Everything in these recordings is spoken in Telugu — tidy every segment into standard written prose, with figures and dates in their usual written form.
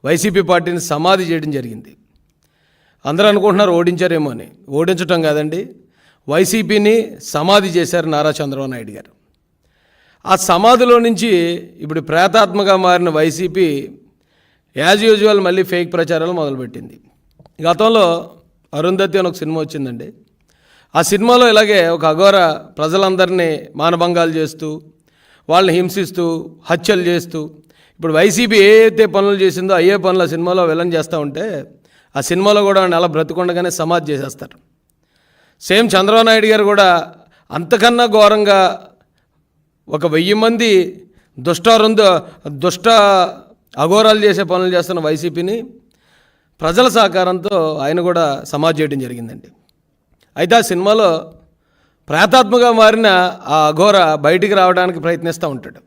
వైసీపీ పార్టీని సమాధి చేయడం జరిగింది. అందరూ అనుకుంటున్నారు ఓడించారేమో అని. ఓడించటం కాదండి, వైసీపీని సమాధి చేశారు నారా చంద్రబాబు నాయుడు గారు. ఆ సమాధిలో నుంచి ఇప్పుడు ప్రేతాత్మగా మారిన వైసీపీ యాజ్ యూజువల్ మళ్ళీ ఫేక్ ప్రచారాలు మొదలుపెట్టింది. గతంలో అరుంధతి అని ఒక సినిమా వచ్చిందండి. ఆ సినిమాలో ఇలాగే ఒక అఘోర ప్రజలందరినీ మానభంగాలు చేస్తూ, వాళ్ళని హింసిస్తూ, హత్యలు చేస్తూ, ఇప్పుడు వైసీపీ ఏ అయితే పనులు చేసిందో అయ్యే పనులు ఆ సినిమాలో విలన్ చేస్తూ ఉంటే ఆ సినిమాలో కూడా అలా బ్రతికొండగానే సమాధి చేసేస్తారు. సేమ్ చంద్రబాబు నాయుడు గారు కూడా అంతకన్నా ఘోరంగా ఒక 1000 మంది దుష్ట అఘోరాలు చేసే పనులు చేస్తున్న వైసీపీని ప్రజల సహకారంతో ఆయన కూడా సమాధి చేయడం జరిగిందండి. అయితే ఆ సినిమాలో ప్రేతాత్మగా మారిన ఆ అఘోర బయటికి రావడానికి ప్రయత్నిస్తూ ఉంటాడు.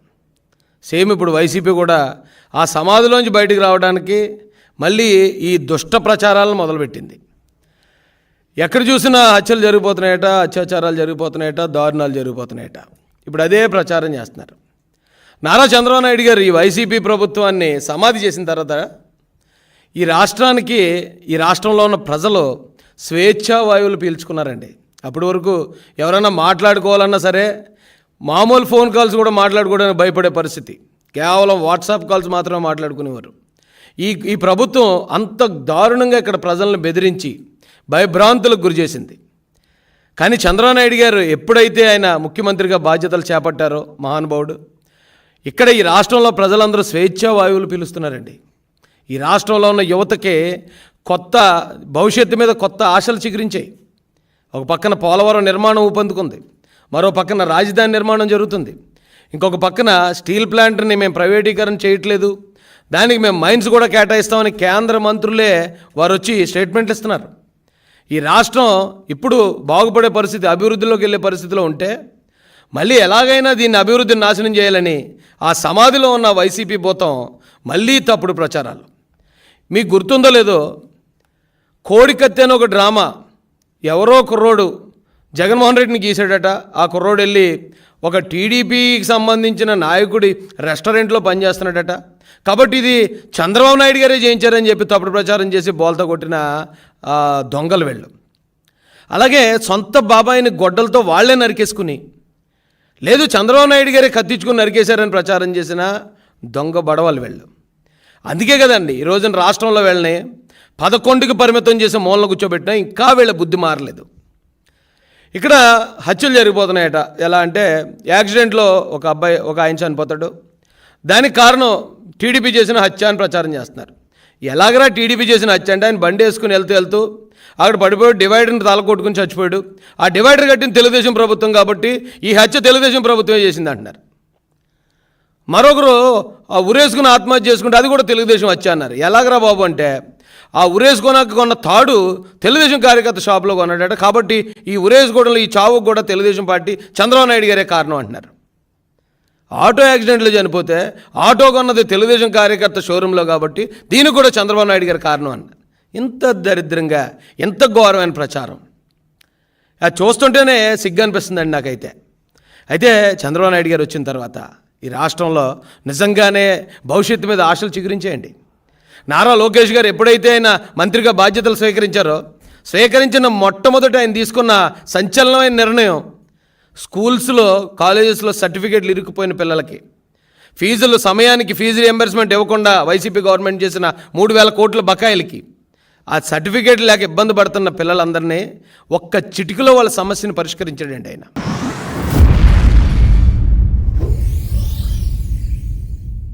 సేమ్ ఇప్పుడు వైసీపీ కూడా ఆ సమాధిలోంచి బయటికి రావడానికి మళ్ళీ ఈ దుష్ట ప్రచారాలను మొదలుపెట్టింది. ఎక్కడ చూసినా హత్యలు జరిగిపోతున్నాయట, అత్యాచారాలు జరిగిపోతున్నాయట, దారుణాలు జరిగిపోతున్నాయట. ఇప్పుడు అదే ప్రచారం చేస్తున్నారు. నారా చంద్రబాబు నాయుడు గారు ఈ వైసీపీ ప్రభుత్వాన్ని సమాధి చేసిన తర్వాత ఈ రాష్ట్రంలో ఉన్న ప్రజలు స్వేచ్ఛా వాయువులు పీల్చుకున్నారండి. అప్పటి వరకు ఎవరైనా మాట్లాడుకోవాలన్నా సరే మామూలు ఫోన్ కాల్స్ కూడా మాట్లాడుకోవడానికి భయపడే పరిస్థితి. కేవలం వాట్సాప్ కాల్స్ మాత్రమే మాట్లాడుకునేవారు. ఈ ప్రభుత్వం అంత దారుణంగా ఇక్కడ ప్రజలను బెదిరించి భయభ్రాంతులకు గురి చేసింది. కానీ చంద్రబాబు నాయుడు గారు ఎప్పుడైతే ఆయన ముఖ్యమంత్రిగా బాధ్యతలు చేపట్టారో మహానుభావుడు, ఇక్కడ ఈ రాష్ట్రంలో ప్రజలందరూ స్వేచ్ఛా వాయువులు పీలుస్తున్నారండి. ఈ రాష్ట్రంలో ఉన్న యువతకే కొత్త భవిష్యత్తు మీద కొత్త ఆశలు చిగురించాయి. ఒక పక్కన పోలవరం నిర్మాణం ఊపందుకుంది, మరో పక్కన రాజధాని నిర్మాణం జరుగుతుంది, ఇంకొక పక్కన స్టీల్ ప్లాంట్ని మేము ప్రైవేటీకరణ చేయట్లేదు, దానికి మేము మైన్స్ కూడా కేటాయిస్తామని కేంద్ర మంత్రులే వారు వచ్చి స్టేట్మెంట్లు ఇస్తున్నారు. ఈ రాష్ట్రం ఇప్పుడు బాగుపడే పరిస్థితి, అభివృద్ధిలోకి వెళ్ళే పరిస్థితిలో ఉంటే మళ్ళీ ఎలాగైనా దీన్ని అభివృద్ధిని నాశనం చేయాలని ఆ సమాధిలో ఉన్న వైసీపీ భూతం మళ్ళీ తప్పుడు ప్రచారాలు. మీకు గుర్తుందో లేదో, కోడికత్తి అని ఒక డ్రామా ఎవరో కుర్రోడు జగన్మోహన్ రెడ్డిని గీసాడట. ఆ కుర్రోడు వెళ్ళి ఒక టీడీపీకి సంబంధించిన నాయకుడి రెస్టారెంట్లో పనిచేస్తున్నాడట. కాబట్టి ఇది చంద్రబాబు నాయుడు గారే చేయించారని చెప్పి తప్పుడు ప్రచారం చేసి బోల్తా కొట్టిన దొంగలు వెళ్ళు. అలాగే సొంత బాబాయిని గొడ్డలతో వాళ్లే నరికేసుకుని, లేదు చంద్రబాబు నాయుడు గారే కత్తించుకుని నరికేశారని ప్రచారం చేసిన దొంగ బడవలు వెళ్ళు. అందుకే కదండి ఈ రోజున రాష్ట్రంలో వీళ్ళని 11కి పరిమితం చేసి మూలన కూర్చోబెట్టినా ఇంకా వీళ్ళ బుద్ధి మారలేదు. ఇక్కడ హత్యలు జరిగిపోతున్నాయట. ఎలా అంటే యాక్సిడెంట్లో ఒక ఆయన చనిపోతాడు. దానికి కారణం టీడీపీ చేసిన హత్య అని ప్రచారం చేస్తున్నారు. ఎలాగరా టీడీపీ చేసిన హత్య అంటే ఆయన బండి వేసుకుని వెళ్తూ అక్కడ పడిపోయి డివైడర్ని తలకొట్టుకుని చచ్చిపోయాడు. ఆ డివైడర్ కట్టిన తెలుగుదేశం ప్రభుత్వం కాబట్టి ఈ హత్య తెలుగుదేశం ప్రభుత్వమే చేసింది అంటున్నారు. మరొకరు ఆ ఉరేసుకుని ఆత్మహత్య చేసుకుంటే అది కూడా తెలుగుదేశం హత్య అన్నారు. ఎలాగరా బాబు అంటే ఆ ఉరేసుకోనాక కొన్న తాడు తెలుగుదేశం కార్యకర్త షాప్లో కొన్నాడట. కాబట్టి ఈ ఉరేసుకోవడంలో ఈ చావుకు కూడా తెలుగుదేశం పార్టీ చంద్రబాబు నాయుడు గారే కారణం అంటున్నారు. ఆటో యాక్సిడెంట్లో చనిపోతే ఆటో కొన్నది తెలుగుదేశం కార్యకర్త షోరూంలో కాబట్టి దీనికి కూడా చంద్రబాబు నాయుడు గారి కారణం అన్నారు. ఇంత దరిద్రంగా, ఎంత ఘోరమైన ప్రచారం అది చూస్తుంటేనే సిగ్గు అనిపిస్తుందండి నాకైతే. అయితే చంద్రబాబు నాయుడు గారు వచ్చిన తర్వాత ఈ రాష్ట్రంలో నిజంగానే భవిష్యత్తు మీద ఆశలు చిగురించేయండి. నారా లోకేష్ గారు ఎప్పుడైతే ఆయన మంత్రిగా బాధ్యతలు స్వీకరించిన మొట్టమొదట ఆయన తీసుకున్న సంచలనమైన నిర్ణయం, స్కూల్స్లో కాలేజెస్లో సర్టిఫికేట్లు ఇరుక్కుపోయిన పిల్లలకి ఫీజులు సమయానికి ఫీజు రియంబర్స్మెంట్ ఇవ్వకుండా వైసీపీ గవర్నమెంట్ చేసిన 3000 కోట్ల బకాయిలకి ఆ సర్టిఫికేట్ లేక ఇబ్బంది పడుతున్న పిల్లలందరినీ ఒక్క చిటికలో వాళ్ళ సమస్యను పరిష్కరించాడండి ఆయన.